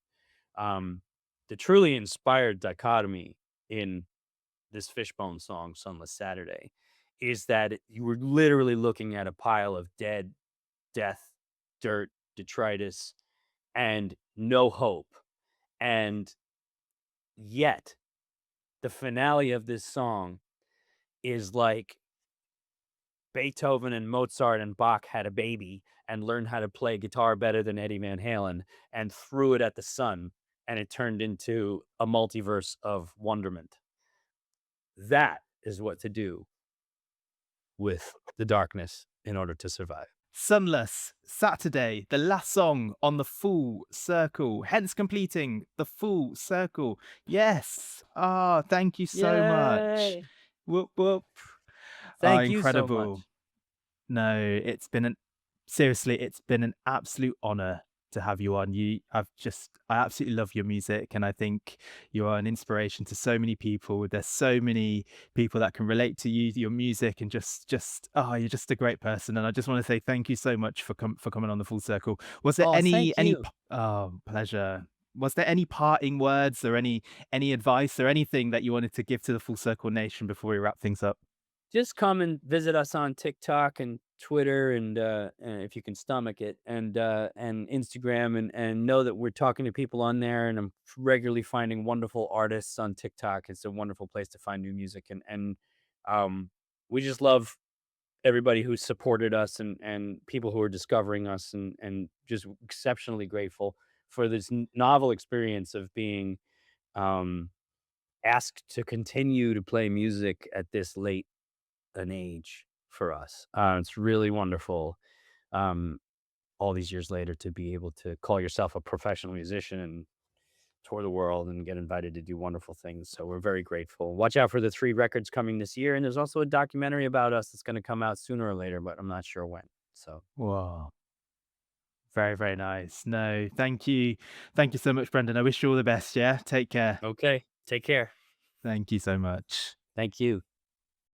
Speaker 2: Um, the truly inspired dichotomy in this Fishbone song, Sunless Saturday, is that you were literally looking at a pile of death, dirt, detritus, and no hope. And yet, the finale of this song is like Beethoven and Mozart and Bach had a baby and learned how to play guitar better than Eddie Van Halen and threw it at the sun, and it turned into a multiverse of wonderment. That is what to do with the darkness in order to survive.
Speaker 1: Sunless Saturday, the last song on the full circle, hence completing the full circle. Yes. Ah, thank you so much.
Speaker 2: Yay!
Speaker 1: Whoop, whoop. Ah,
Speaker 2: Thank you so
Speaker 1: incredible.
Speaker 2: much.
Speaker 1: No, it's been an seriously, it's been an absolute honor to have you on. I absolutely love your music, and I think you are an inspiration to so many people. There's so many people that can relate to you, your music, and you're just a great person. And I just want to say thank you so much for coming on the full circle. Was there
Speaker 2: Oh, thank you.
Speaker 1: oh, pleasure. Was there any parting words or any advice or anything that you wanted to give to the full circle nation before we wrap things up?
Speaker 2: Just come and visit us on TikTok and Twitter and if you can stomach it, and Instagram, and know that we're talking to people on there, and I'm regularly finding wonderful artists on TikTok. It's a wonderful place to find new music, and we just love everybody who's supported us and people who are discovering us, and just exceptionally grateful for this novel experience of being um, asked to continue to play music at this late an age for us. It's really wonderful, um, all these years later, to be able to call yourself a professional musician and tour the world and get invited to do wonderful things. So we're very grateful. Watch out for the 3 records coming this year, and there's also a documentary about us that's gonna come out sooner or later, but I'm not sure when. So,
Speaker 1: Wow. Very, very nice. No, thank you. Thank you so much, Brendan. I wish you all the best. Yeah. Take care.
Speaker 2: okay, take care.
Speaker 1: Thank you so much.
Speaker 2: Thank you.